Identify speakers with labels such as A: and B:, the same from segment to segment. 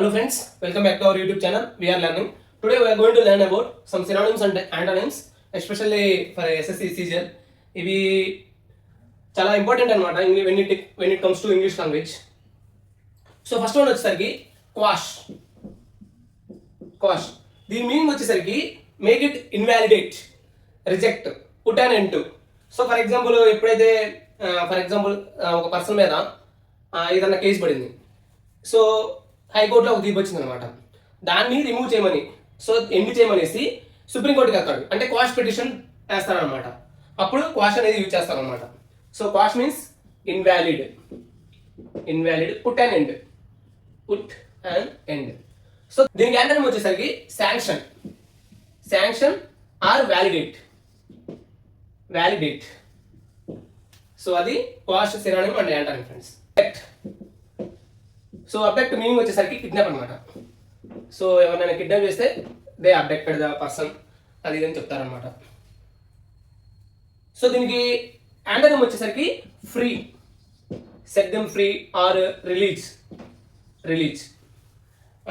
A: Hello friends, welcome back to our YouTube channel. We are learning. Today we are going to learn about some synonyms and antonyms, especially for SSC CGL. ఇవి చాలా important అనమాట when it comes to English language. So first one వచ్చేసరికి quash. దీని meaning వచ్చేసరికి make it invalidate, reject, put an end to. So for example ఎప్పుడైతే ఒక person మీద ఏదన్నా కేసు పడింది, సో హైకోర్టులో ఒక తీర్పు వచ్చింది అనమాట, దాన్ని రిమూవ్ చేయమని, సో ఎండ్ చేయమనేసి సుప్రీంకోర్టుకి వెళ్తాడు, అంటే క్వాష్ పిటిషన్ వేస్తారనమాట. అప్పుడు క్వాష్ అనేది యూజ్ చేస్తారనమాట. So quash means invalid, put and end. So దీనికి యాంటోనిమ్ వచ్చేసరికి శాంక్షన్ ఆర్ వ్యాలిడేట్. సో అది quash synonym and antonym friends. So abduct meaning వచ్చేసరికి కిడ్నాప్ అనమాట. సో ఎవరైనా కిడ్నాప్ చేస్తే దే అబ్డక్టెడ్ ద పర్సన్, అది ఇదని చెప్తారనమాట. సో దీనికి యాంటోనిమ్ వచ్చేసరికి free, set them free or release.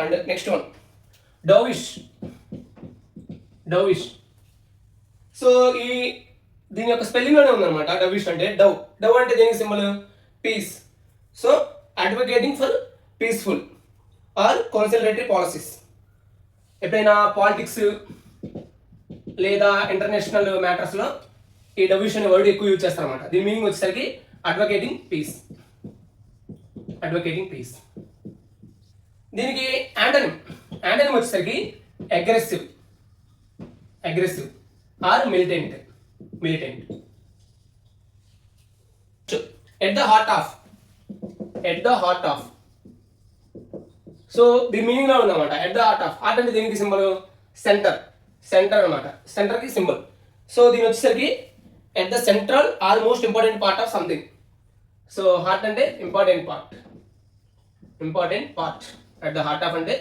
A: And next one dovish. So దీని యొక్క స్పెల్లింగ్ లోనే ఉందన్నమాట. డౌవిష్ అంటే డవ్ అంటే దేనికి symbol? Peace. So advocating for peaceful or conciliatory policies. ఎప్పుడైనా పాలిటిక్స్ లేదా ఇంటర్నేషనల్ మ్యాటర్స్లో ఈ డౌవిష్ అనే వర్డ్ ఎక్కువ యూజ్ చేస్తారన్నమాట. దీని మీనింగ్ వచ్చేసరికి అడ్వకేటింగ్ పీస్. దీనికి యాంటోనిమ్ వచ్చేసరికి aggressive or militant. At the heart of. So దీని మీనింగ్ లో ఉందన్నమాట. ఎట్ ద హార్ట్ అంటే దీనికి సింబల్ సెంటర్ అనమాట. సెంటర్ కి సింబల్. సో దీని వచ్చేసరికి at the central or most important part of something. So heart అంటే important part. At the heart of అంటే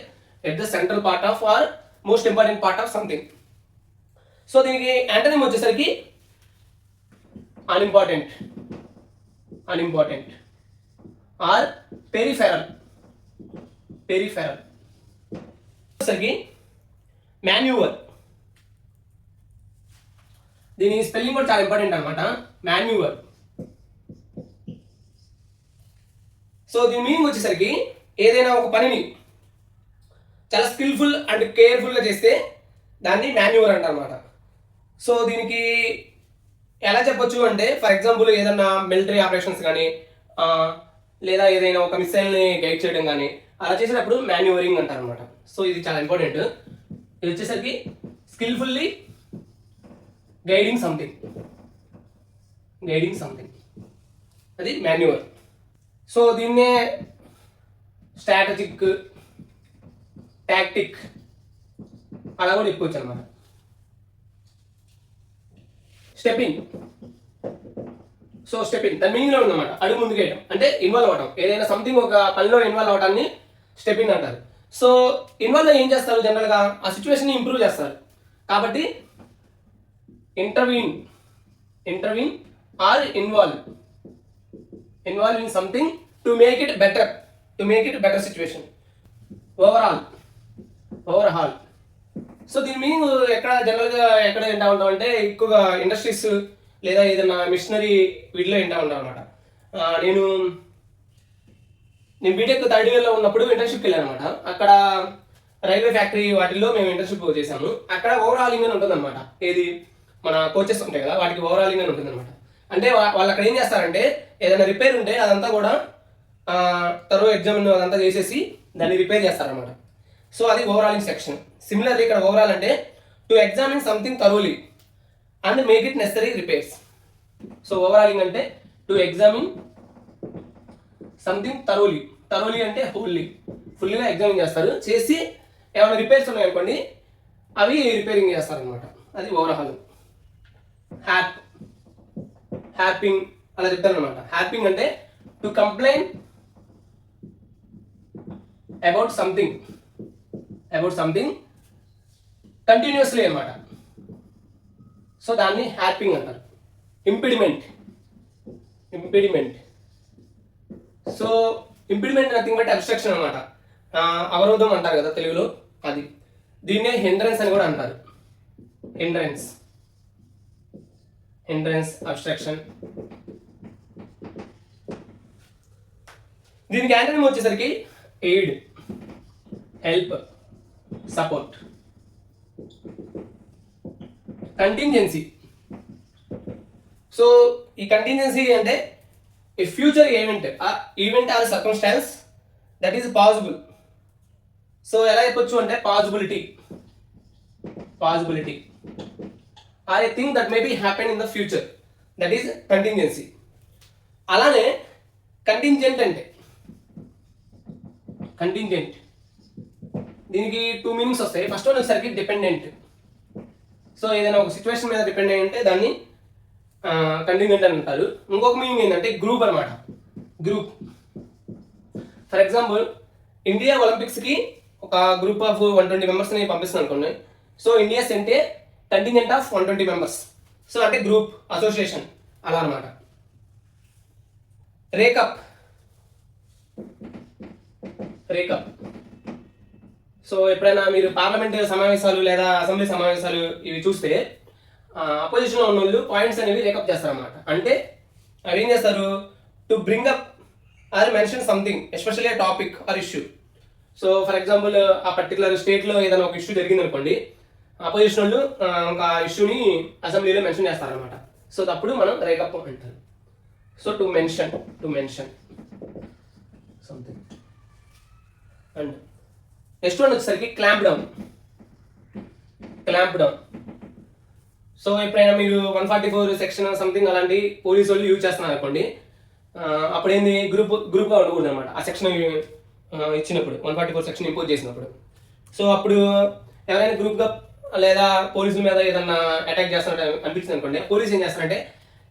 A: at the central part of or most important part of something. So దీనికి antonym వచ్చేసరికి unimportant are peripheral. వచ్చేసరికి manoeuvre. దీని spelling కూడా చాలా important అనమాట. మాన్యూవర్. So దీని మీనింగ్ వచ్చేసరికి ఏదైనా ఒక పనిని చాలా స్కిల్ఫుల్ అండ్ కేర్ఫుల్గా చేస్తే దాన్ని మాన్యూవర్ అంటారన్నమాట. సో దీనికి ఎలా చెప్పొచ్చు అంటే, ఫర్ ఎగ్జాంపుల్ ఏదన్నా మిలిటరీ ఆపరేషన్స్ కానీ లేదా ఏదైనా ఒక మిసైల్ని గైడ్ చేయడం కానీ అలా చేసేటప్పుడు మాన్యూవరింగ్ అంటారనమాట. సో ఇది చాలా ఇంపార్టెంట్. ఇది వచ్చేసరికి స్కిల్ఫుల్లీ గైడింగ్ సంథింగ్, అది మాన్యూవర్. సో దీన్నే స్ట్రాటజిక్, టాక్టిక్ అలా కూడా చెప్పుకోవచ్చు అనమాట. స్టెప్పింగ్. సో స్టెప్పింగ్ దాని మీనింగ్ లో ఉందన్నమాట. అడుగు ముందుకేయడం అంటే ఇన్వాల్వ్ అవడం. ఏదైనా సంథింగ్ ఒక పనిలో ఇన్వాల్వ్ అవడాన్ని స్టెప్పింగ్ అంటారు. సో ఇన్వాల్వ్ ఏం చేస్తారు? జనరల్గా ఆ సిచ్యువేషన్ని ఇంప్రూవ్ చేస్తారు. కాబట్టి intervene or involve in something to make it better situation. Overhaul. So దీని మీనింగ్ జనరల్గా ఎక్కడ వింటా ఉంటాం అంటే, ఎక్కువగా ఇండస్ట్రీస్ లేదా ఏదైనా మిషనరీ వీటిలో వింటా ఉంటాం అనమాట. నేను బీటెక్ థర్డ్ ఇయర్లో ఉన్నప్పుడు ఇంటర్న్షిప్కి వెళ్ళాను అనమాట. అక్కడ రైల్వే ఫ్యాక్టరీ వాటిల్లో మేము ఇంటర్న్షిప్ చేసాము. అక్కడ ఓవర్హాలింగ్ అని ఉంటుంది అనమాట. ఏది మన కోచెస్ ఉంటాయి కదా, వాటికి ఓవర్హాలింగ్ అని ఉంటుంది అనమాట. అంటే వాళ్ళు అక్కడ ఏం చేస్తారంటే, ఏదైనా రిపేర్ ఉంటే అదంతా కూడా తరో ఎగ్జామిన్ అదంతా చేసేసి దాన్ని రిపేర్ చేస్తారనమాట. సో అది ఓవరాలింగ్ సెక్షన్. సిమిలర్లీ ఇక్కడ ఓవరాల్ అంటే to examine something thoroughly and make it necessary repairs. So overhauling అంటే టు ఎగ్జామిన్ సంథింగ్ థరోలీ అంటే ఫుల్లీగా ఎగ్జామిన్ చేసి ఏమైనా రిపేర్స్ ఉన్నాయనుకోండి అవి రిపేరింగ్ చేస్తారనమాట. అది ఓవరాల్. హ్యాపింగ్ అలా చెప్తారనమాట. హ్యాపింగ్ అంటే to complaint about something continuously అనమాట. సో దాన్ని హ్యాపింగ్ అంటారు. Impediment. So impediment nothing but obstruction అనమాట. అవరోధం అంటారు కదా తెలుగులో, అది. దీన్నే హిండ్రెన్స్ అని కూడా అంటారు. Hindrance obstruction. దీనికి యాంటోనిమ్ వచ్చేసరికి aid, help, support. Contingency. So ఈ కంటింజెన్సీ అంటే a future event or circumstance that is possible. So ఎలా చెప్పొచ్చు అంటే possibility or a thing that may be happen in the future, that is contingency. అలానే contingent అంటే దీనికి 2 meanings వస్తాయి. First one వచ్చేసరికి డిపెండెంట్. సో ఏదైనా ఒక సిచ్యువేషన్ మీద డిపెండ్ అయి ఉంటే దాన్ని కంటింజెంట్ అని అంటారు. ఇంకొక మీనింగ్ ఏంటంటే గ్రూప్ అనమాట. గ్రూప్. ఫర్ ఎగ్జాంపుల్ ఇండియా ఒలింపిక్స్కి ఒక గ్రూప్ ఆఫ్ 120 మెంబర్స్ని పంపిస్తుంది అనుకోండి. So India sent a contingent of 120 members. So అంటే గ్రూప్, అసోసియేషన్ అలా అనమాట. రేకప్. సో ఎప్పుడైనా మీరు పార్లమెంట్ సమావేశాలు లేదా అసెంబ్లీ సమావేశాలు ఇవి చూస్తే అపోజిషన్లో ఉన్న వాళ్ళు పాయింట్స్ అనేవి రేకప్ చేస్తారన్నమాట. అంటే అవి ఏం చేస్తారు, to bring up or mention something especially a topic or issue. So for example ఆ పర్టికులర్ స్టేట్లో ఏదైనా ఒక ఇష్యూ జరిగింది అనుకోండి, అపోజిషన్ వాళ్ళు ఒక ఇష్యూని అసెంబ్లీలో మెన్షన్ చేస్తారనమాట. సో అప్పుడు మనం రేకప్ అంటారు. So to mention something. And next one వచ్చేసరికి క్లాంప్ డౌన్. సో ఎప్పుడైనా మీరు 144 సెక్షన్ సంథింగ్ అలాంటి పోలీసు వాళ్ళు యూజ్ చేస్తున్నారు అనుకోండి, అప్పుడు ఏంది గ్రూప్గా ఉండకూడదు అనమాట. ఆ సెక్షన్ ఇచ్చినప్పుడు 144 సెక్షన్ ఇంపోజ్ చేసినప్పుడు. సో అప్పుడు ఎవరైనా గ్రూప్గా లేదా పోలీసుల మీద ఏదన్నా అటాక్ చేస్తున్నట్టు అనిపించింది అనుకోండి, పోలీసు ఏం చేస్తారంటే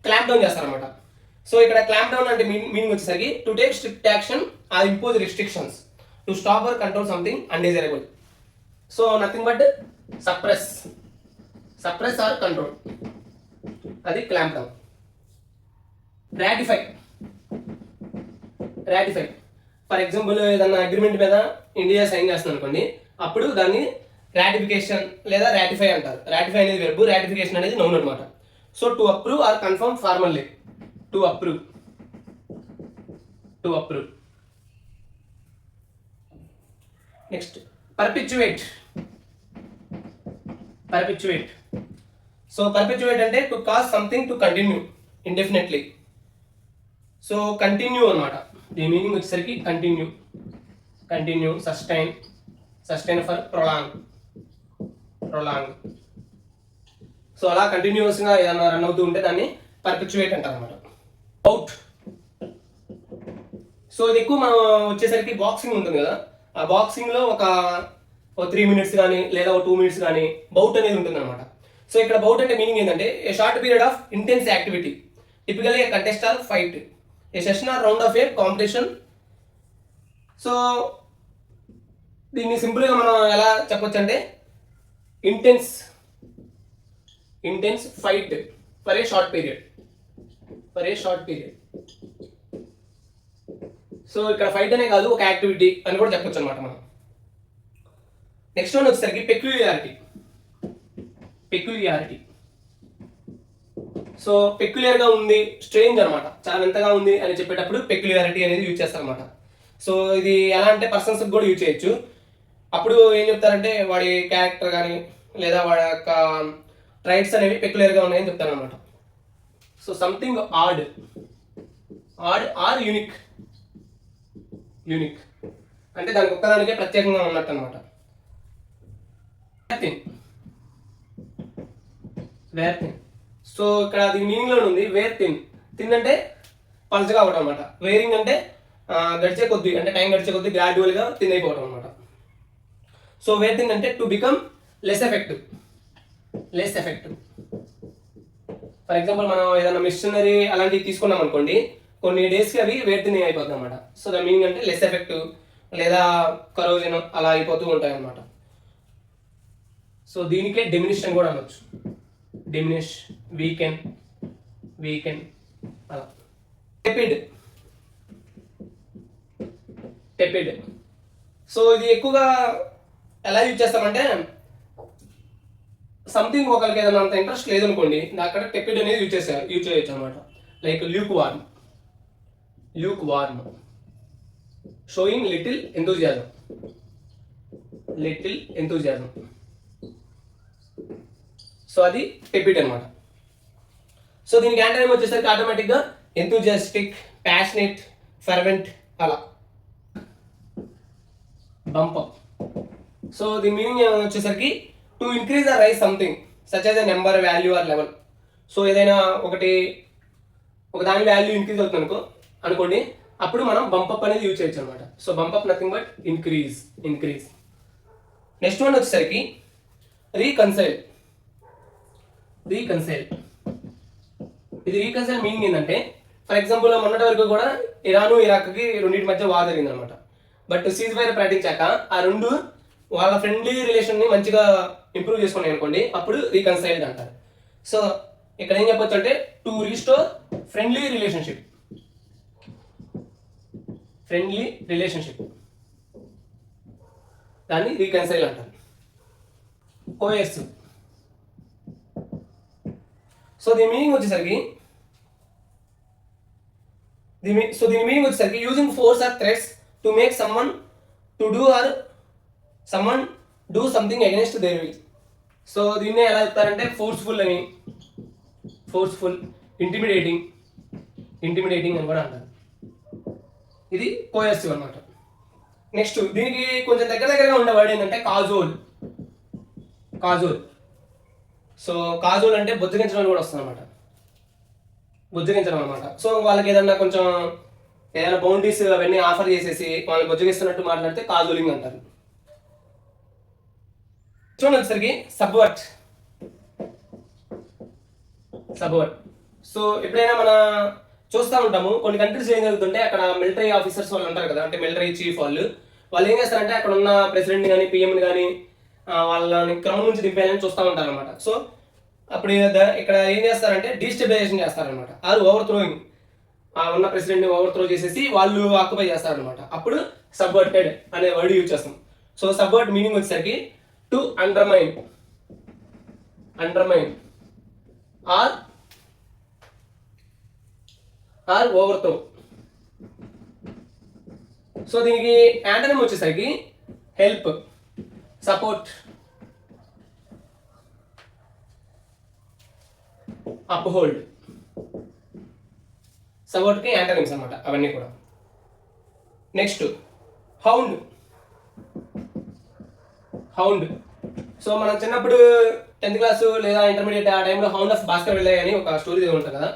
A: క్లాంప్ డౌన్ చేస్తారనమాట. సో ఇక్కడ క్లాంప్ డౌన్ అంటే మీనింగ్ వచ్చేసరికి to take strict action or impose restrictions to stop or control something undesirable. So nothing but suppress or control, అది clamp down. Ratify. For example ఏదన్నా agreement మీద India sign చేస్తుంది అనుకోండి, అప్పుడు దాన్ని రాటిఫికేషన్ లేదా రాటిఫై అంటారు. రాటిఫై అనేది వెర్బ్, రాటిఫికేషన్ అనేది నౌన్ అనమాట. So to approve or confirm formally. To approve. Next perpetuate. So perpetuate అంటే to cause something to continue indefinitely. So continue అనమాట. దీని మీనింగ్ వచ్చేసరికి continue, sustain for prolong. So అలా కంటిన్యూస్గా ఏదైనా రన్ అవుతూ ఉంటే దాన్ని పర్పిచ్యువేట్ అంటారు అనమాట. బౌట్. సో ఇది ఎక్కువ మనం వచ్చేసరికి బాక్సింగ్ ఉంటుంది కదా, ఆ బాక్సింగ్లో ఒక 3 minutes కానీ లేదా 2 minutes కానీ బౌట్ అనేది ఉంటుంది అనమాట. సో ఇక్కడ బౌట్ అంటే మీనింగ్ ఏంటంటే a short period of intense activity, typically a contest or fight, a session or round of a competition. So దీన్ని సింపుల్గా మనం ఎలా చెప్పొచ్చు అంటే intense fight for a short period. So ఇక్కడ ఫైట్ అనే కాదు, ఒక యాక్టివిటీ అని కూడా చెప్పొచ్చు అనమాట మనం. నెక్స్ట్ వన్ వచ్చేసరికి పెక్యులియారిటీ. సో పెక్యులియర్గా ఉంది, స్ట్రేంజ్ అనమాట, చాలా వింతగా ఉంది అని చెప్పేటప్పుడు పెక్యులియారిటీ అనేది యూజ్ చేస్తారనమాట. సో ఇది ఎలా అంటే పర్సన్స్ కూడా యూజ్ చేయొచ్చు. అప్పుడు ఏం చెప్తారంటే వాడి క్యారెక్టర్ కానీ లేదా వాడి యొక్క ట్రైట్స్ అనేవి పెక్యులియర్గా ఉన్నాయని చెప్తారు అనమాట. So something odd or unique అంటే దానికి ఒక్కదానికే ప్రత్యేకంగా ఉన్నట్టు అనమాట. Wear thin. సో ఇక్కడ దీని మీనింగ్లో ఉంది వేర్ థిన్ అంటే పల్చగా అవ్వడం అనమాట. వేరింగ్ అంటే గడిచే కొద్ది, అంటే టైం గడిచే కొద్ది గ్రాడ్యువల్గా థిన్ అయిపోవడం అనమాట. సో వేర్ థిన్ అంటే to become less effective. For example మనం ఏదైనా మిషనరీ అలాంటివి తీసుకున్నాం అనుకోండి, కొన్ని డేస్కి అవి వేర్ థిన్ అయిపోతుంది అనమాట. సో దాని మీనింగ్ అంటే లెస్ ఎఫెక్టివ్ లేదా కరోజన్ అలా అయిపోతూ ఉంటాయి అనమాట. సో దీనికే డిమినిష్ అని కూడా అనొచ్చు. డిమినిష్, వీకెన్ అలా. టెపిడ్. సో ఇది ఎక్కువగా ఎలా యూజ్ చేస్తామంటే సంథింగ్ ఒకరికి ఏదైనా అంత ఇంట్రెస్ట్ లేదనుకోండి అక్కడ టెపిడ్ అనేది యూజ్ చేయొచ్చు అనమాట. Like lukewarm showing little enthusiasm. So అది టెపిడ్ అనమాట. సో దీనికి యాంటోనిమ్ వచ్చేసరికి ఆటోమేటిక్గా ఎంతూజియాస్టిక్, ప్యాషనేట్, ఫెర్వెంట్ అలా. Bump up. సో దీని మీనింగ్ వచ్చేసరికి to increase the rise something such as a number, value or level. So ఏదైనా ఒక దాని వాల్యూ ఇంక్రీజ్ అవుతుంది అనుకోండి, అప్పుడు మనం బంపప్ అనేది యూజ్ చేయొచ్చు అనమాట. So bump up nothing but increase. Next one వచ్చేసరికి రీకన్సైల్. ఇది రీకన్సైల్ మీనింగ్ ఏంటంటే, ఫర్ ఎగ్జాంపుల్ మొన్నటి వరకు కూడా ఇరాను ఇరాక్కి రెండింటి మధ్య వార్ జరిగింది అనమాట. బట్ సీజ్ ఫైర్ ప్రకటించాక ఆ రెండు వాళ్ళ ఫ్రెండ్లీ రిలేషన్ని మంచిగా ఇంప్రూవ్ చేసుకున్నాయి అనుకోండి, అప్పుడు రీకన్సైల్డ్ అంటారు. సో ఇక్కడ ఏం చెప్పొచ్చు అంటే టు రీస్టోర్ ఫ్రెండ్లీ రిలేషన్షిప్ దాన్ని రీకన్సైల్ అంటారు. కోయర్సివ్. సో దీని మీనింగ్ వచ్చేసరికి using force or threats to make someone do something against their will. So దీన్నే ఎలా చెప్తారంటే ఫోర్స్ఫుల్, ఇంటిమిడేటింగ్ అని కూడా అంటారు. ఇది కోయర్సివ్ అనమాట. నెక్స్ట్ దీనికి కొంచెం దగ్గరగా ఉండే వర్డ్ ఏంటంటే కాజోల్. సో కాజోల్ అంటే బుజ్జగించడం కూడా వస్తుంది అనమాట. సో వాళ్ళకి ఏదన్నా కొంచెం ఏదైనా బౌండరీస్ అవన్నీ ఆఫర్ చేసేసి వాళ్ళని బుజ్జగిస్తున్నట్టు మాట్లాడితే కాజోలింగ్ అంటారు. చూడండి వచ్చేసరికి సబ్వర్ట్. సో ఎప్పుడైనా మన చూస్తూ ఉంటాము కొన్ని కంట్రీస్ ఏం జరుగుతుంటే అక్కడ మిలిటరీ ఆఫీసర్స్ వాళ్ళు ఉంటారు కదా, అంటే మిలిటరీ చీఫ్ వాళ్ళు ఏం చేస్తారంటే అక్కడ ఉన్న ప్రెసిడెంట్ కానీ పిఎంని కానీ వాళ్ళని క్రౌన్ నుంచి దింపేయాలని చూస్తూ ఉంటారు అనమాట. సో అప్పుడు ఇక్కడ ఏం చేస్తారంటే డీస్టెబిలైజేషన్ చేస్తారనమాట, ఆర్ ఓవర్ థ్రోయింగ్. ఉన్న ప్రెసిడెంట్ని ఓవర్ థ్రో చేసేసి వాళ్ళు ఆక్యుపై చేస్తారనమాట. అప్పుడు సబ్వర్టెడ్ అనే వర్డ్ యూజ్ చేస్తాం. సో సబ్వర్ట్ మీనింగ్ వచ్చేసరికి to undermine or overthrow. So దీనికి యాంటోనిమ్ వచ్చేసరికి హెల్ప్, సపోర్ట్, అప్హోల్డ్. సపోర్ట్కి యాంటోనిమ్స్ అనమాట అవన్నీ కూడా. Next hound. సో మనం చిన్నప్పుడు 10th క్లాస్ లేదా ఇంటర్మీడియట్ ఆ టైంలో హౌండ్ ఆఫ్ భాస్కర్ విల్లయ్ అని ఒక స్టోరీ ఉంటుంది కదా,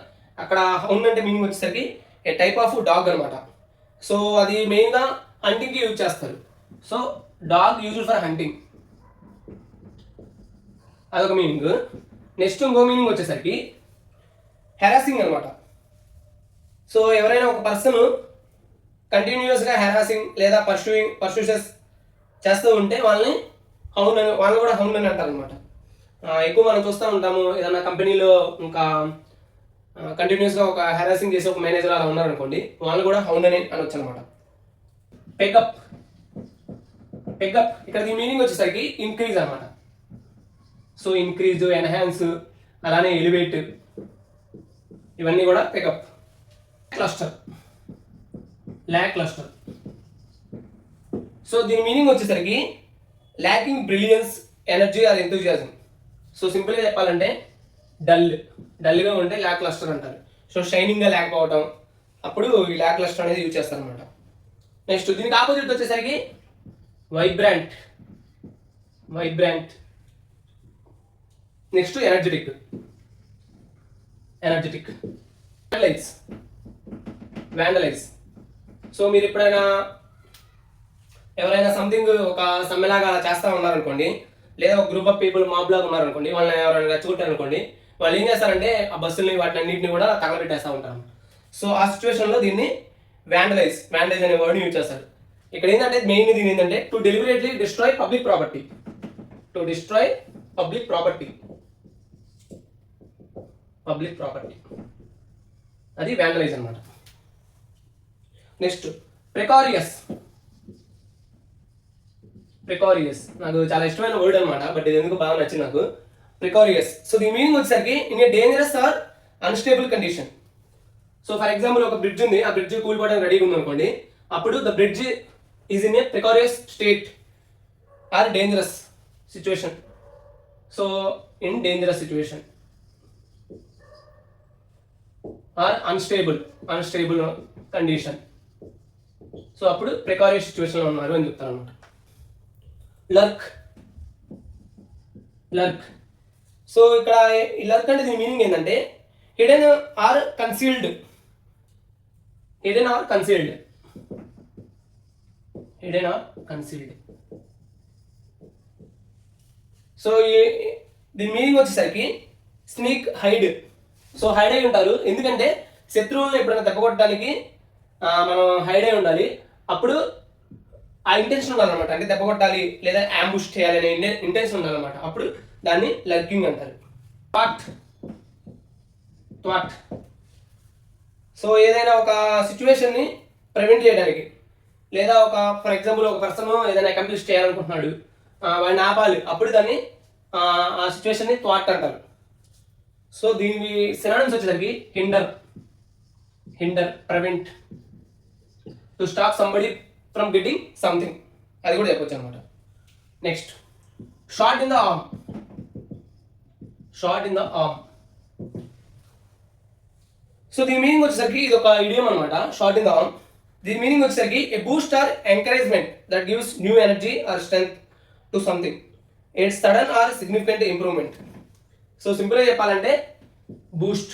A: అక్కడ హౌండ్ అంటే మీనింగ్ వచ్చేసరికి ఏ టైప్ ఆఫ్ డాగ్ అనమాట. సో అది మెయిన్గా హంటింగ్కి యూజ్ చేస్తారు. So dog used for hunting, అదొక మీనింగ్. నెక్స్ట్ ఇంకో మీనింగ్ వచ్చేసరికి హెరాసింగ్ అనమాట. సో ఎవరైనా ఒక పర్సన్ కంటిన్యూస్గా హెరాసింగ్ లేదా పర్సూషెస్ చేస్తూ ఉంటే వాళ్ళని కూడా హౌండ్ అని అంటారు అనమాట. ఎక్కువ మనం చూస్తూ ఉంటాము ఏదైనా కంపెనీలో ఇంకా కంటిన్యూస్గా ఒక హెరాసింగ్ చేసి ఒక మేనేజర్ అలా ఉన్నారనుకోండి, వాళ్ళు కూడా హౌండ్ అని అనొచ్చు అనమాట. పెకప్ ఇక్కడ దీని మీనింగ్ వచ్చేసరికి ఇంక్రీజ్ అనమాట. సో ఇంక్రీజ్, ఎన్హాన్స్, అలానే ఎలివేట్, ఇవన్నీ కూడా పికప్. క్లస్టర్. సో దీని మీనింగ్ వచ్చేసరికి lacking brilliance, energy or enthusiasm. So సింపుల్గా చెప్పాలంటే డల్గా ఉంటే ల్యాక్ క్లస్టర్ అంటారు. సో షైనింగ్గా లేకపోవడం, అప్పుడు ఈ ల్యాక్ క్లస్టర్ అనేది యూజ్ చేస్తారు అనమాట. నెక్స్ట్ దీనికి ఆపోజిట్ వచ్చేసరికి Vibrant. Next energetic. Vandalise. So మీరు ఎప్పుడైనా ఎవరైనా సంథింగ్ ఒక సమ్మెలాగా అలా చేస్తూ ఉన్నారనుకోండి, లేదా ఒక గ్రూప్ ఆఫ్ పీపుల్ మాబ్ లాగా ఉన్నారనుకోండి, వాళ్ళని ఎవరైనా రెచ్చగొట్టారనుకోండి, వాళ్ళు ఏం చేస్తారంటే ఆ బస్సుల్ని వాటిని అన్నింటినీ కూడా తగలబెట్టేస్తూ ఉంటారు. సో ఆ సిచ్యువేషన్లో దీన్ని వ్యాండలైజ్ అనే వర్డ్ యూజ్ చేస్తారు. ఇక్కడ ఏంటంటే మెయిన్ దీని ఏంటంటే to deliberately destroy public property. అది వ్యాండలైజ్ అనమాట. నెక్స్ట్ ప్రెకారియస్. ప్రికారియస్ నాకు చాలా ఇష్టమైన వర్డ్ అనమాట, బట్ ఇది ఎందుకు బాగా నచ్చింది నాకు. ప్రికారియస్. సో దీని మీనింగ్ వచ్చేసరికి in a dangerous or unstable condition. So for example ఒక బ్రిడ్జ్ ఉంది, ఆ బ్రిడ్జ్ కూలిపోవడానికి రెడీగా ఉంది అనుకోండి, అప్పుడు the bridge is in a precarious state or dangerous situation. So in dangerous situation or unstable condition. So అప్పుడు ప్రికారియస్ సిచ్యువేషన్లో ఉన్నారు అని చెప్తారు అనమాట. లర్క్. సో ఇక్కడ ఈ లర్క్ అంటే దీని మీనింగ్ ఏంటంటే హిడెన్ ఆర్ కన్సీల్డ్. సో దీని మీనింగ్ వచ్చేసరికి స్నీక్, హైడ్. సో హైడ్ అయి ఉంటారు, ఎందుకంటే శత్రువులను ఎప్పుడైనా దెబ్బకొట్టడానికి మనం హైడ్ అయి ఉండాలి. అప్పుడు ఆ ఇంటెన్షన్ ఉండాలన్నమాట, అంటే దెబ్బకొట్టాలి లేదా అంబుష్ చేయాలి అనే ఇంటెన్షన్ ఉండాలన్నమాట. అప్పుడు దాన్ని లర్కింగ్ అంటారు. థ్వాట్. సో ఏదైనా ఒక సిచ్యువేషన్ని ప్రివెంట్ చేయడానికి, లేదా ఒక ఫర్ ఎగ్జాంపుల్ ఒక పర్సన్ ఏదైనా అకంప్లిష్ చేయాలనుకుంటున్నాడు, వాడిని ఆపాలి, అప్పుడు దాన్ని ఆ సిచ్యువేషన్ని థ్వాట్ అంటారు. సో దీని సినానిమ్స్ వచ్చేసరికి hinder, prevent, to stop somebody from getting something, అది కూడా చెప్పొచ్చు అనమాట. Next shot in the arm. So దీని మీనింగ్ వచ్చేసరికి ఇది ఒక ఇడియం అనమాట, షార్ట్ ఇన్ ద ఆర్మ్. దీని మీనింగ్ వచ్చేసరికి a boost or encouragement that gives new energy or strength to something, it's sudden or significant improvement. So సింపుల్గా చెప్పాలంటే boost,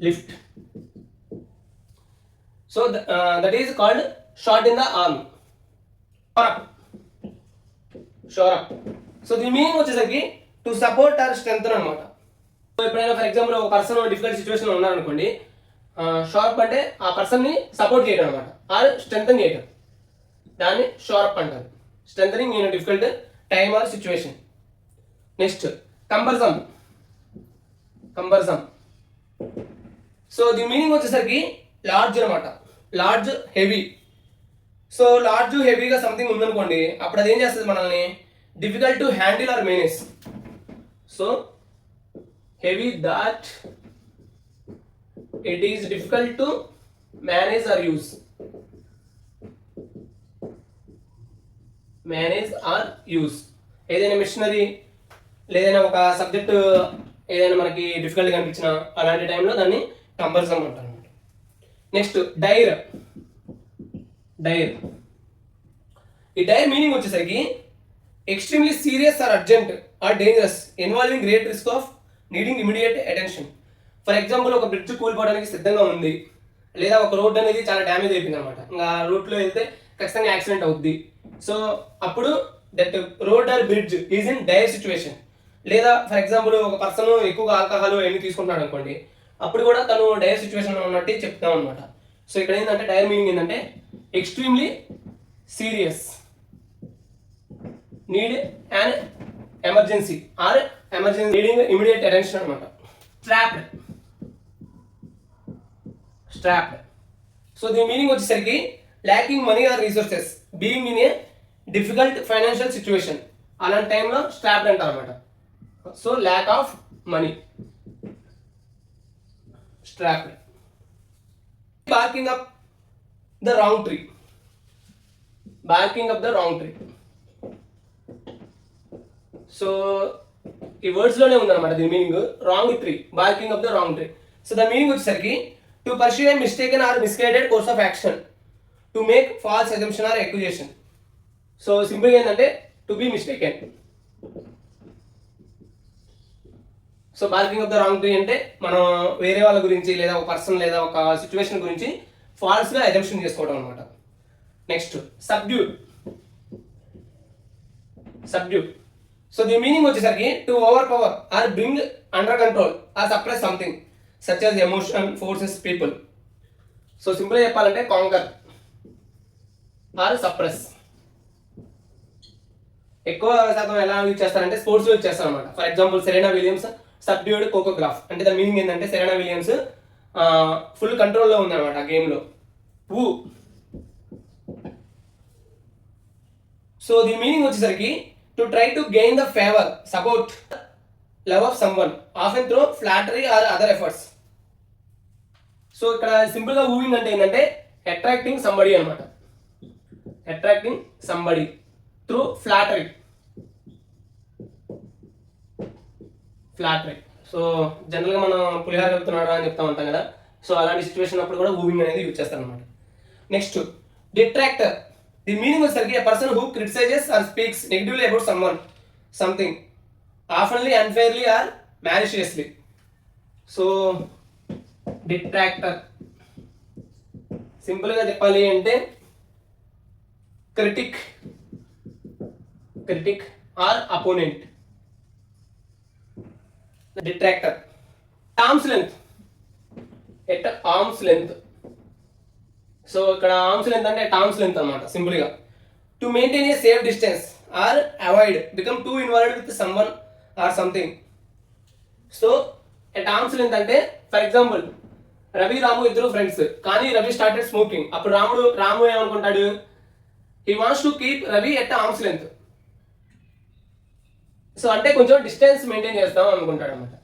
A: lift. So that is called shot in the arm. Shore up. So దీని meaning వచ్చేసరికి to support are strength అనమాట. So ఎప్పుడైనా for example ఒక person difficult సిచ్యువేషన్లో ఉన్నారనుకోండి, sharp అంటే ఆ పర్సన్ని సపోర్ట్ చేయడం అనమాట, ఆర్ స్ట్రెంగ్తన్ చేయడం, దాన్ని షార్ప్ అంటారు. Strengthening in difficult time or situation. Next cumbersome. So దీని మీనింగ్ వచ్చేసరికి లార్జ్ అనమాట, లార్జ్, హెవీ. సో లార్జ్ హెవీగా సంథింగ్ ఉందనుకోండి, అప్పుడు అది ఏం చేస్తుంది మనల్ని, difficult to handle or manage. So heavy that it is difficult to manage or use. ఏదైనా మిషనరీ లేదైనా ఒక సబ్జెక్ట్ ఏదైనా మనకి డిఫికల్ట్గా అనిపించిన అలాంటి టైంలో దాన్ని కంబర్జమ్ అంటారు. Next dire. ఈ డైర్ మీనింగ్ వచ్చేసరికి extremely serious or urgent or dangerous involving great risk of needing immediate attention. For example ఒక బ్రిడ్జ్ కూలిపోవడానికి సిద్ధంగా ఉంది, లేదా ఒక రోడ్ అనేది చాలా డ్యామేజ్ అయిపోయింది అనమాట, ఇంకా రూట్లో వెళ్తే ఖచ్చితంగా యాక్సిడెంట్ అవుద్ది. సో అప్పుడు that road or bridge is in dire situation. లేదా ఫర్ ఎగ్జాంపుల్ ఒక పర్సన్ ఎక్కువగా ఆల్కహాల్ అవన్నీ తీసుకుంటున్నాడు అనుకోండి, అప్పుడు కూడా తను డైర్ సిచ్యువేషన్లో ఉన్నట్టు చెప్తాం అనమాట. సో ఇక్కడ ఏంటంటే డైర్ మీనింగ్ ఏంటంటే extremely serious, need and emergency or emergency needing immediate attention అనమాట. స్ట్రాప్డ్. సో దీని మీనింగ్ వచ్చేసరికి lacking money or resources, being in a difficult financial situation, అలాంటి టైంలో స్ట్రాప్డ్ అంటారు అనమాట. So lack of money, strapped. Barking up the wrong tree. So ఈ words లోనే ఉందన్నమాట దీని meaning, wrong tree, barking up the wrong tree. So the meaning వచ్చేసరికి to pursue a mistaken are misguided course of action, to make false assumption or accusation. So సింపుల్గా ఏంటంటే to be mistaken. So barking up the wrong tree అంటే మనం వేరే వాళ్ళ గురించి లేదా ఒక పర్సన్ లేదా ఒక సిచ్యువేషన్ గురించి ఫాల్స్గా అజంప్షన్ చేసుకోవడం అనమాట. Next subdued. సో దీని మీనింగ్ వచ్చేసరికి to overpower or bring under control or suppress something such as emotion, forces, people. So సింపుల్గా చెప్పాలంటే కాంకర్ ఆర్ సప్రెస్. ఎక్కువ శాతం ఎలా యూజ్ చేస్తారంటే స్పోర్ట్స్లో యూజ్ చేస్తారు అనమాట. For example Serena Williams subdued Coco Gauff అంటే దాని మీనింగ్ ఏంటంటే సెరెనా విలియమ్స్ ఫుల్ కంట్రోల్లో ఉందన్నమాట ఆ గేమ్లో. సో దీని మీనింగ్ వచ్చేసరికి to try to gain the favour, support, love of someone often through flattery or other efforts. So ఇక్కడ సింపుల్ గా ఊవింగ్ అంటే ఏంటంటే అట్రాక్టింగ్ సంబడి అనమాట. Attracting somebody through flattery. So జనరల్గా మనం పులిహార చెప్తున్నాడా అని చెప్తా ఉంటాం కదా, సో అలాంటి సిచ్యువేషన్ అప్పుడు కూడా ఊవింగ్ అనేది యూజ్ చేస్తాం అనమాట. నెక్స్ట్ డిట్రాక్టర్. ది మీనింగ్ వచ్చేసరికి a person who criticizes or speaks negatively about someone, something, oftenly, unfairly or maliciously. So detractor సింపుల్గా చెప్పాలి అంటే critic or opponent. Detractor. Arms length, at arms length. So ఇక్కడ ఆర్మ్స్ లెంత్ అంటే టార్మ్స్ length అనమాట సింపుల్గా. To maintain a safe distance or avoid become too involved with someone or something. So at arms length అంటే for example Ravi Ramu ఇద్దరు friends, కానీ Ravi started smoking. అప్పుడు రాము ఏమనుకుంటాడు, he wants to keep Ravi at arms length. So అంటే కొంచెం distance maintain చేస్తాం అనుకుంటాడు అనమాట.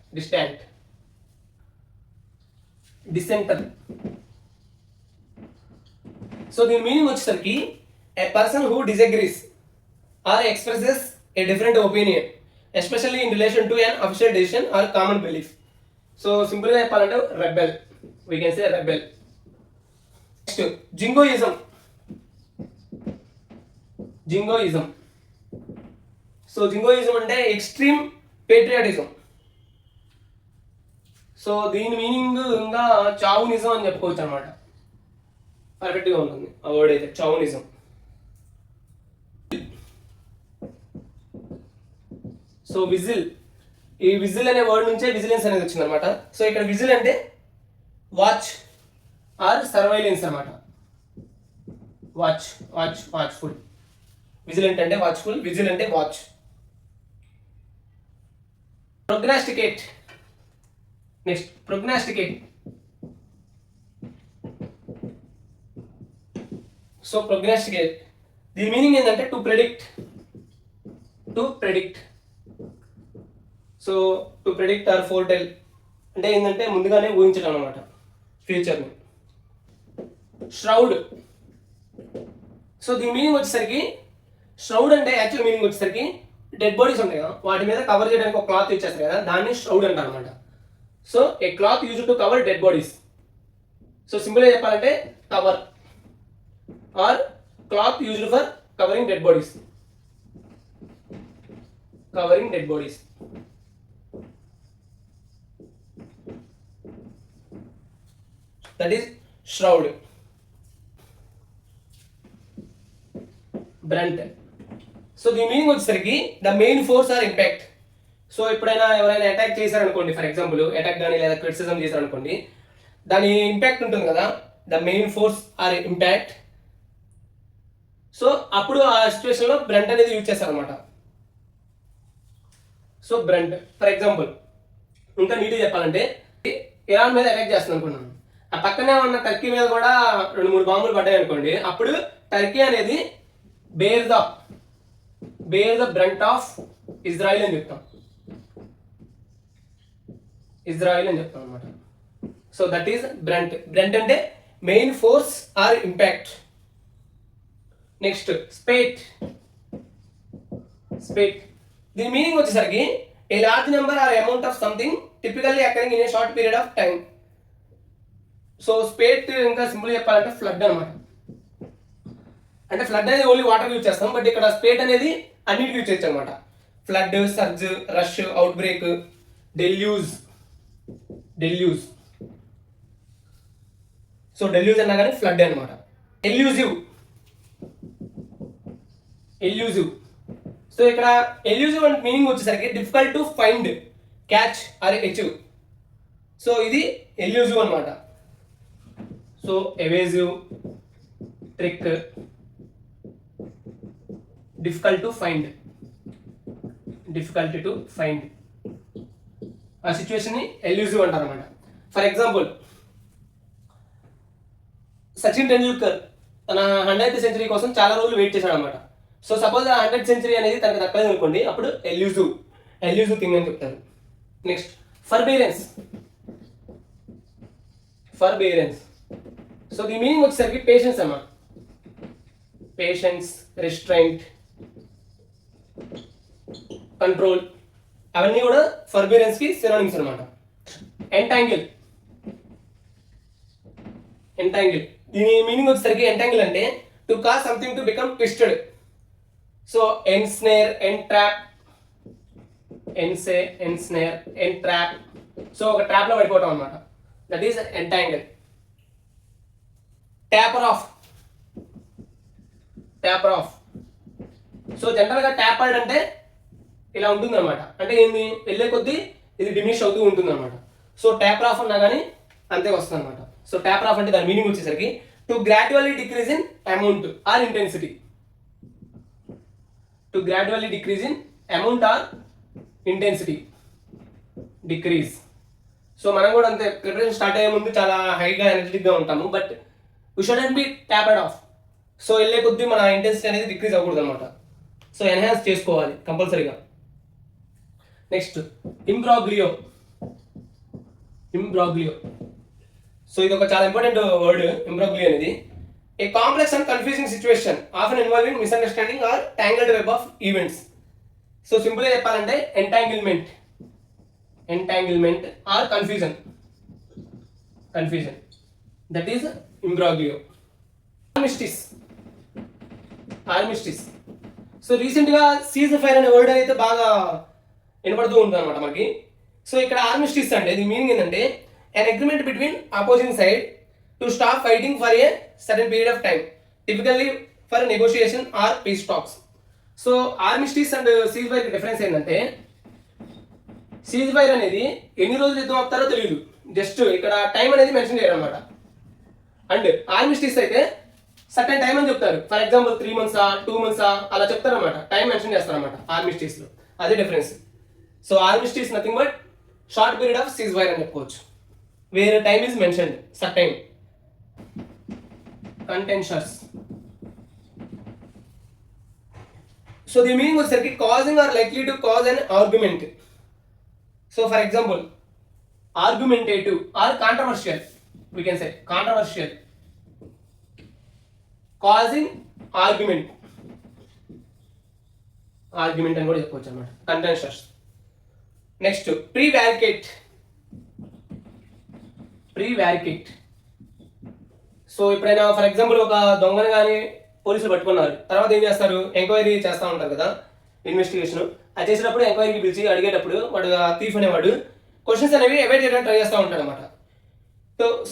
A: డిసెంటర్. సో దీని మీనింగ్ వచ్చేసరికి a person who disagrees or expresses a different opinion especially in relation to an official decision or common belief. So సింపుల్గా చెప్పాలంటే rebel, we can say rebel. Next jingoism. So jingoism అంటే extreme patriotism. So దీని meaning ఇంకా chauvinism అని చెప్పుకోవచ్చు అనమాట. పర్ఫెక్ట్గా ఉంటుంది ఆ వర్డ్ అయితే, చావునిజం. సో విజిల్, ఈ విజిల్ అనే వర్డ్ నుంచే విజిలెన్స్ అనేది వచ్చింది అనమాట. సో ఇక్కడ విజిల్ అంటే వాచ్ ఆర్ సర్వైలెన్స్ అనమాట. వాచ్ఫుల్. విజిలెంట్ అంటే వాచ్ఫుల్, విజిల్ అంటే watch. Prognosticate. Next prognosticate. So prognosticate దీని మీనింగ్ ఏంటంటే to predict. So to predict or foretell అంటే ఏంటంటే ముందుగానే ఊహించడం అనమాట ఫ్యూచర్ని. ష్రౌడ్. సో దీని మీనింగ్ వచ్చేసరికి ష్రౌడ్ అంటే యాక్చువల్ మీనింగ్ వచ్చేసరికి డెడ్ బాడీస్ ఉంటాయి కదా, వాటి మీద కవర్ చేయడానికి ఒక క్లాత్ యూజ్ చేస్తారు కదా, దాన్ని ష్రౌడ్ అంటారు అనమాట. So a cloth use to cover dead bodies. So సింపుల్గా చెప్పాలంటే cover or cloth used for covering dead bodies. That is shroud. Brunt. So దీని మీనింగ్ వచ్చేసరికి the main force or impact. So ఎప్పుడైనా ఎవరైనా అటాక్ చేశారనుకోండి, for example attack కానీ లేదా criticism చేశారనుకోండి, దాని ఇంపాక్ట్ ఉంటుంది కదా, the main force or impact. So అప్పుడు ఆ సిచ్యువేషన్లో బ్రంట్ అనేది యూజ్ చేస్తారనమాట. సో బ్రంట్ ఫర్ ఎగ్జాంపుల్ ఇంకా నీట్గా చెప్పాలంటే ఇరాన్ మీద అటాక్ చేస్తుంది అనుకున్నాను, ఆ పక్కనే ఉన్న టర్కీ మీద కూడా 2-3 బాంబులు పడ్డాయి అనుకోండి, అప్పుడు టర్కీ అనేది bear the brunt of Israel అని చెప్తాం. అనమాట. So that is brunt. అంటే main force or impact. Next spate. దీని మీనింగ్ వచ్చేసరికి a large number or amount of something typically occurring in a short period of time. So spate ఇంకా simple చెప్పాలంటే flood అనమాట. అంటే ఫ్లడ్ అనేది only water use చేస్తాం, but ఇక్కడ spate అనేది అన్నిటికీ యూజ్ చేయొచ్చు అనమాట. Flood, surge, rush, outbreak, deluge. So deluge అన్నా కానీ ఫ్లడ్ అనమాట. ఎల్యూజివ్. సో ఇక్కడ ఎల్యూజివ్ అంటే మీనింగ్ వచ్చేసరికి difficult to find, catch or achieve. So ఇది ఎల్యూజివ్ అనమాట. So ఎవేజివ్, trick, difficult to find. ఆ సిచ్యువేషన్ని ఎల్యూజివ్ అంటారు అనమాట. ఫర్ ఎగ్జాంపుల్ సచిన్ టెండూల్కర్ తన 100th సెంచరీ కోసం చాలా రోజులు వెయిట్ చేశాడు అనమాట. సో సపోజ్ 100th సెంచరీ అనేది తనకు దక్కలేదు అనుకోండి, అప్పుడు ఎల్యూజివ్ థింగ్ అని చెప్తారు. నెక్స్ట్ ఫర్బేరెన్స్. సో దీని మీనింగ్ వచ్చేసరికి పేషెన్స్ అమ్మా. పేషెన్స్, రెస్ట్రైంట్, కంట్రోల్, అవన్నీ కూడా ఫర్బేరెన్స్ కి సినోనిమ్స్ అనమాట. ఎంటాంగిల్. దీని మీనింగ్ వచ్చేసరికి ఎంటాంగిల్ అంటే to cause something to become twisted. So ensnare, entrap, entrap. So ఒక ట్రాప్ లో పడిపోవటం అనమాట. That is entangle. Taper off. So general గా ట్యాపర్డ్ అంటే ఇలా ఉంటుంది అనమాట. అంటే ఏంది, వెళ్ళే కొద్దీ ఇది డిమినిష్ అవుతూ ఉంటుంది అనమాట. సో ట్యాపర్ ఆఫ్ అన్నా కానీ అంతే వస్తుంది అనమాట. సో ట్యాపర్ ఆఫ్ అంటే దాని మీనింగ్ వచ్చేసరికి to gradually decrease in amount are intensity. Decrease. So మనం కూడా అంతే, ప్రిపరేషన్ స్టార్ట్ అయ్యే ముందు చాలా హైగా ఎనర్జెటిక్ గా ఉంటాము, but we shouldn't be tapered of. So వెళ్ళే కొద్దీ మన ఇంటెన్సిటీ అనేది డిక్రీజ్ అవ్వకూడదు అనమాట. సో ఎన్హాన్స్ చేసుకోవాలి కంపల్సరీగా. నెక్స్ట్ ఇంబ్రాగ్లియో. సో ఇది ఒక చాలా ఇంపార్టెంట్ వర్డ్, ఇంబ్రాగ్లియో అనేది. A complex and confusing situation often involving misunderstanding or tangled web of events. So simple గా చెప్పాలంటే entanglement or confusion. That is imbroglio. Armistice. So recent గా ceasefire అనే word అయితే బాగా వినపడుతూ ఉంటుంది అనమాట మనకి. సో ఇక్కడ ఆర్మిస్టిస్ అంటే దీని మీనింగ్ ఏంటంటే an agreement between opposing side to stop fighting for a certain period of time, typically for negotiation or peace talks. So armistice and ceasefire difference ఏంటంటే, సీజ్ ఫైర్ అనేది ఎన్ని రోజులు యుద్ధం ఆపుతారో తెలియదు, జస్ట్ ఇక్కడ టైం అనేది mention చేయరు అనమాట. అండ్ ఆర్మిస్టిస్ అయితే సర్టెన్ టైం అని చెప్తారు. ఫర్ ఎగ్జాంపుల్ 3 months 2 months అలా చెప్తారు అనమాట, టైం మెన్షన్ చేస్తారు అనమాట ఆర్మిస్టిస్ లో. అదే difference. So armistice nothing but short period of ceasefire అని చెప్పుకోవచ్చు, వేరే time is mentioned certain. Contentious. So the meaning వచ్చేసరికి causing or likely to cause an argument. So for example argumentative or controversial, we can say controversial, causing argument అని కూడా చెప్పుకోవచ్చు అనమాట. Contentious. Next prevaricate. So ఎప్పుడైనా for example ఒక దొంగను కానీ పోలీసులు పట్టుకున్నారు, తర్వాత ఏం చేస్తారు, ఎంక్వైరీ చేస్తూ ఉంటారు కదా, ఇన్వెస్టిగేషన్. అది చేసేటప్పుడు ఎంక్వైరీకి పిలిచి అడిగేటప్పుడు వాడు థీఫ్ అనేవాడు క్వశ్చన్స్ అనేవి అవాయిడ్ చేయడానికి ట్రై చేస్తూ ఉంటాడు అనమాట.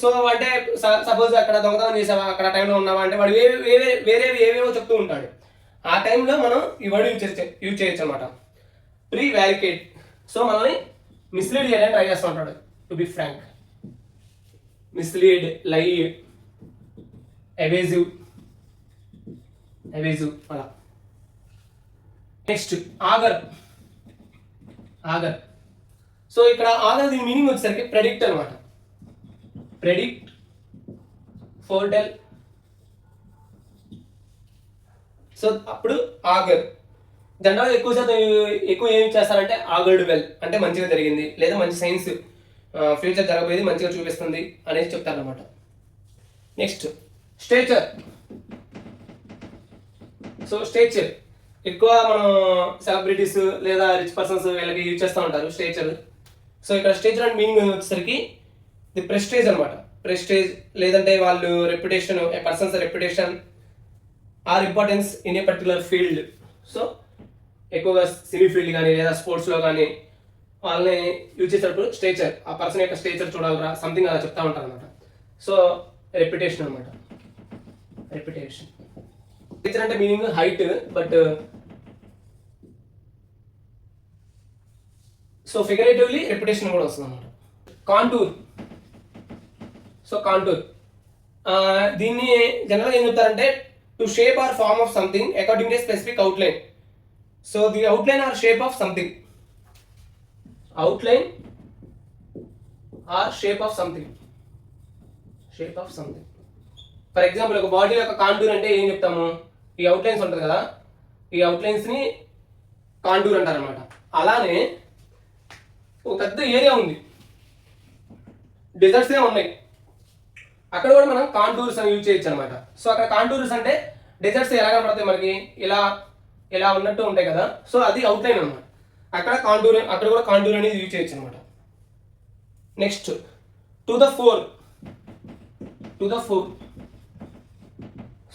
A: సో అంటే సపోజ్ అక్కడ దొంగతనం చేసావా, అక్కడ టైంలో ఉన్నావా అంటే వాడు ఏవేవో చెప్తూ ఉంటాడు. ఆ టైంలో మనం ఈ వర్డ్ యూజ్ చేయొచ్చు అనమాట, ప్రీవారికేట్. సో మనల్ని మిస్లీడ్ చేయడానికి ట్రై చేస్తూ ఉంటాడు, టు బి ఫ్రాంక్. మిస్లీడ్, లై, ఎవేజివ్ అలా. నెక్స్ట్ ఆగర్. సో ఇక్కడ ఆగర్ దీని మీనింగ్ వచ్చేసరికి ప్రెడిక్ట్ అనమాట. ప్రెడిక్ట్, ఫోర్టెల్. సో అప్పుడు ఆగర్. జనరల్గా ఎక్కువ ఏమి చేస్తారంటే ఆగర్డ్ వెల్ అంటే మంచిగా జరిగింది, లేదా మంచి సైన్స్ ఫ్యూచర్ జరగబోయేది మంచిగా చూపిస్తుంది అనేది చెప్తారనమాట. Next stature. సో స్టేచర్ ఎక్కువ మనం సెలబ్రిటీస్ లేదా రిచ్ పర్సన్స్ వీళ్ళకి యూజ్ చేస్తూ ఉంటారు స్టేచర్. సో ఇక్కడ స్టేచర్ అండ్ మీనింగ్ వచ్చేసరికి ది ప్రెస్టేజ్ అనమాట. ప్రెస్టేజ్ లేదంటే వాళ్ళు reputation, a person's reputation or importance in a particular field. So ఎక్కువగా సినీ ఫీల్డ్ కానీ లేదా స్పోర్ట్స్లో కానీ వాళ్ళని యూజ్ చేసేటప్పుడు స్టేచర్, ఆ పర్సన్ యొక్క స్టేచర్ చూడాలరా సంథింగ్ అలా చెప్తా ఉంటారు అనమాట. సో రెప్యుటేషన్ అనమాట. స్టేచర్ అంటే meaning height, but so figuratively reputation కూడా వస్తుంది అనమాట. కాంటూర్. సో కాంటూర్ దీన్ని జనరల్గా ఏం చెప్తారంటే to shape or form of something according to specific outline. So the outline or shape of something. Outline or shape of something. For example ఒక body యొక్క contour అంటే ఏం చెప్తాము, ఈ అవుట్లైన్స్ ఉంటుంది కదా, ఈ అవుట్లైన్స్ని కాంటూర్ అంటారనమాట. అలానే ఒక పెద్ద ఏరియా ఉంది, డెజర్ట్సే ఉన్నాయి, అక్కడ కూడా మనం కాంటూర్స్ అని యూజ్ చేయొచ్చు అనమాట. సో అక్కడ కాంటూర్స్ అంటే డెజర్ట్స్ ఎలా కనపడతాయి మనకి, ఇలా ఉన్నట్టు ఉంటాయి కదా, సో అది అవుట్లైన్ అనమాట. అక్కడ కూడా కాంటూర్ అనేది యూజ్ చేయొచ్చు అనమాట. Next to the fore.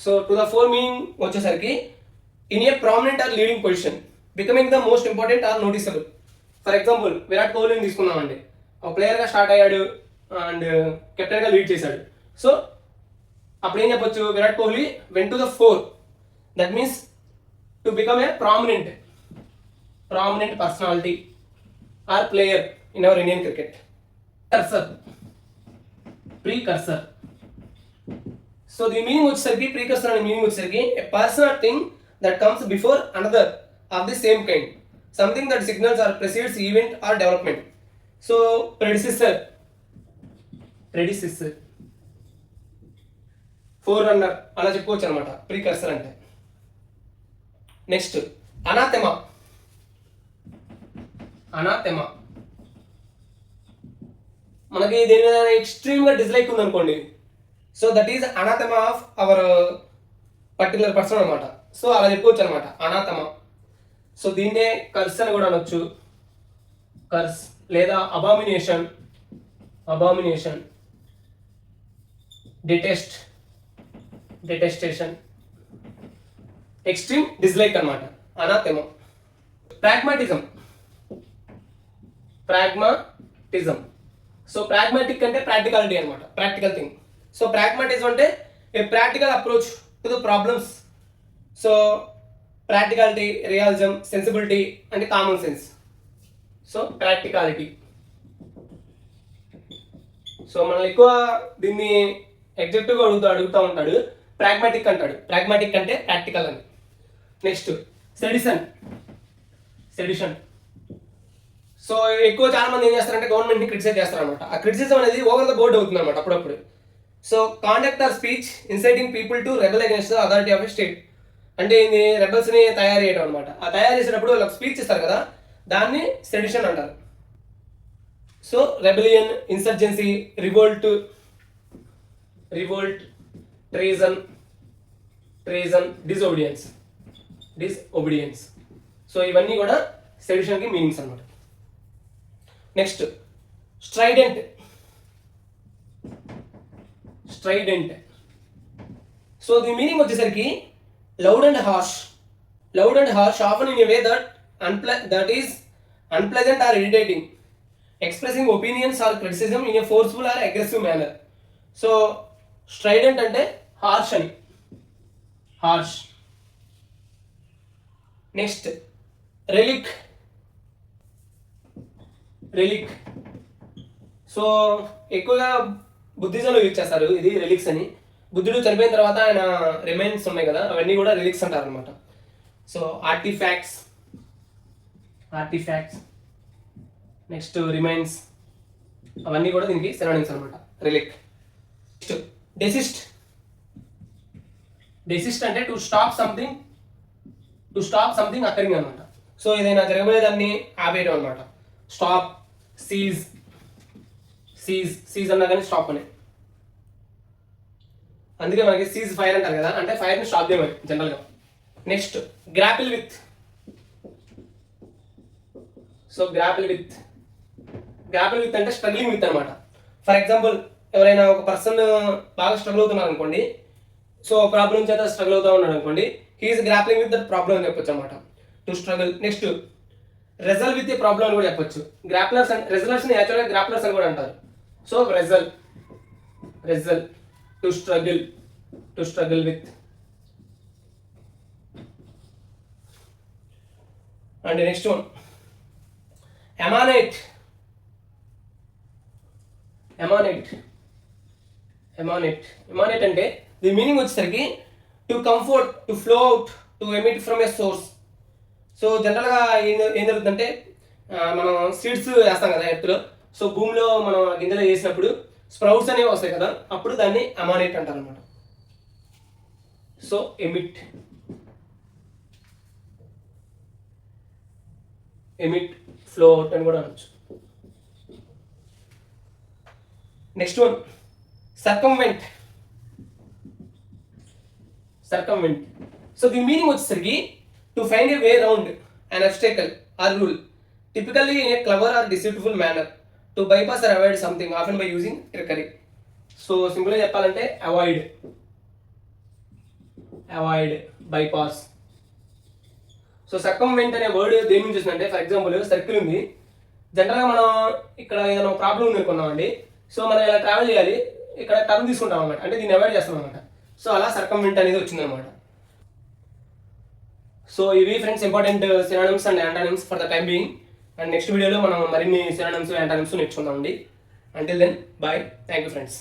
A: So to the fore meaning వచ్చేసరికి in a prominent or leading position, becoming the most important or noticeable. For example Virat కోహ్లీని తీసుకున్నామండి, ఒక ప్లేయర్గా స్టార్ట్ అయ్యాడు అండ్ కెప్టెన్గా లీడ్ చేశాడు. సో అప్పుడు ఏం చెప్పొచ్చు, Virat Kohli went to the fore. That means to become a prominent personality or player in our Indian cricket. Precursor. So దీని మీనింగ్ వచ్చేసరికి, ప్రీకర్సర్ అనే మీనింగ్ వచ్చేసరికి a person or thing that comes before another of the same kind, something that signals or precedes event or development. So predecessor, forerunner అలా చెప్పుకోవచ్చు అనమాట precursor అంటే. Next anathema. మనకి దేని మీద ఎక్స్ట్రీమ్గా డిస్లైక్ ఉందనుకోండి, so that is anathema of our particular person అనమాట. సో అలా చెప్పుకోవచ్చు అనమాట అనాథెమా. సో దీన్నే కర్స్ అని కూడా అనొచ్చు, కర్స్ లేదా అబామినేషన్, డిటెస్టేషన్, ఎక్స్ట్రీమ్ డిస్లైక్ అనమాట అనాథెమా. ప్రాగ్మాటిజం. సో ప్రాగ్మాటిక్ అంటే ప్రాక్టికాలిటీ అనమాట, ప్రాక్టికల్ థింగ్. సో ప్రాగ్మాటిజం అంటే a practical approach to the problems. So practicality, realism, sensibility అంటే common sense. So practicality. So మనల్ని ఎక్కువ దీన్ని ఎగ్జాక్టివ్గా అడుగుతూ ఉంటాడు, ప్రాగ్మాటిక్ అంటాడు. ప్రాగ్మాటిక్ అంటే ప్రాక్టికల్ అని. Next sedition. సో ఎక్కువ చాలా మంది ఏం చేస్తారంటే గవర్నమెంట్ని క్రిటిసైజ్ చేస్తారనమాట. ఆ క్రిటిసిజం అనేది ఓవర్ ద బోర్డ్ అవుతుంది అనమాట అప్పుడప్పుడు. So conduct or speech inciting people to rebel against the authority of a state. అంటే ఇది రెబల్స్ని తయారు చేయడం అనమాట. ఆ తయారు చేసేటప్పుడు వాళ్ళకి స్పీచ్ ఇస్తారు కదా, దాన్ని సెడిషన్ అంటారు. So rebellion, insurgency, revolt, treason, disobedience. So ఇవన్నీ కూడా సెడిషన్కి మీనింగ్స్ అనమాట. Next strident. సో దీని మీనింగ్ వచ్చేసరికి loud and harsh, often in a way that is unpleasant or irritating, expressing opinions or criticism in a forceful or aggressive manner. So strident అంటే harsh అని, next relic. So ఎక్కువగా బుద్ధిజంలో use చేస్తారు ఇది relics అని. బుద్ధుడు చనిపోయిన తర్వాత ఆయన రిమైన్స్ ఉన్నాయి కదా, అవన్నీ కూడా రెలిక్స్ అంటారు అనమాట. సో ఆర్టిఫాక్ట్స్, నెక్స్ట్ రిమైన్స్, అవన్నీ కూడా దీనికి సినానిమ్స్ అనమాట రెలిక్. నెక్స్ట్ డెసిస్ట్ అంటే టు స్టాప్ సంథింగ్ అకరింగ్ అనమాట. సో ఏదైనా జరగబోయేదాన్ని ఆపేయడం అనమాట. స్టాప్, సీజ్ అన్నా కానీ స్టాప్ అని. అందుకే మనకి సీజ్ ఫైర్ అంటారు కదా, అంటే ఫైర్ని స్టాప్ చేయమని జనరల్గా. Next గ్రాపిల్ with. సో గ్రాపిల్ విత్ అంటే స్ట్రగ్లింగ్ విత్ అనమాట. ఫర్ ఎగ్జాంపుల్ ఎవరైనా ఒక పర్సన్ బాగా స్ట్రగుల్ అవుతున్నారు అనుకోండి, సో ప్రాబ్లం చేత స్ట్రగుల్ అవుతూ ఉన్నాడు అనుకోండి, he is grappling with that problem అని చెప్పొచ్చు అనమాట, to struggle. Next wrestle with a problem అని కూడా చెప్పొచ్చు. గ్రాప్లర్స్ అండ్ రెజలర్స్ని యాక్చువల్గా గ్రాప్లర్స్ అని కూడా అంటారు. So wrestle to struggle with. And next one emanate అంటే దీని మీనింగ్ వచ్చేసరికి to comfort, to flow out, to emit from a source. So జనరల్గా ఏం జరుగుతుందంటే మనం సీడ్స్ వేస్తాం కదా ఎత్తులో, సో భూమిలో మనం గింజలు వేసినప్పుడు స్ప్రౌట్స్ అనేవి వస్తాయి కదా, అప్పుడు దాన్ని అమానేట్ అంటారు అనమాట. So emit. Emit, flow out అని కూడా అనొచ్చు. Next one సర్కంవెంట్. సో దీని మీనింగ్ వచ్చేసరికి to find a way round an obstacle or rule, typically in a clever or deceitful manner, to bypass or avoid something, often by using trickery. So సింపుల్గా చెప్పాలంటే avoid, bypass. So సర్కంవెంట్ అనే word దేని నుంచి వస్తుందంటే, for example circle ఉంది, జనరల్గా మనం ఇక్కడ ఏదైనా ప్రాబ్లం ఉంది అనుకున్నామండి. సో మనం ఇలా ట్రావెల్ చేయాలి, ఇక్కడ టర్న్ తీసుకుంటాం అనమాట, అంటే దీన్ని అవాయిడ్ చేస్తాం అనమాట. సో అలా సర్కంవెంట్ అనేది వచ్చిందనమాట. సో ఇవి friends important synonyms and antonyms for the time being. And next వీడియోలో మనం మరిన్ని సినానిమ్స్ యాంటానిమ్స్ నేర్చుకుందామండి. Until then bye, thank you friends.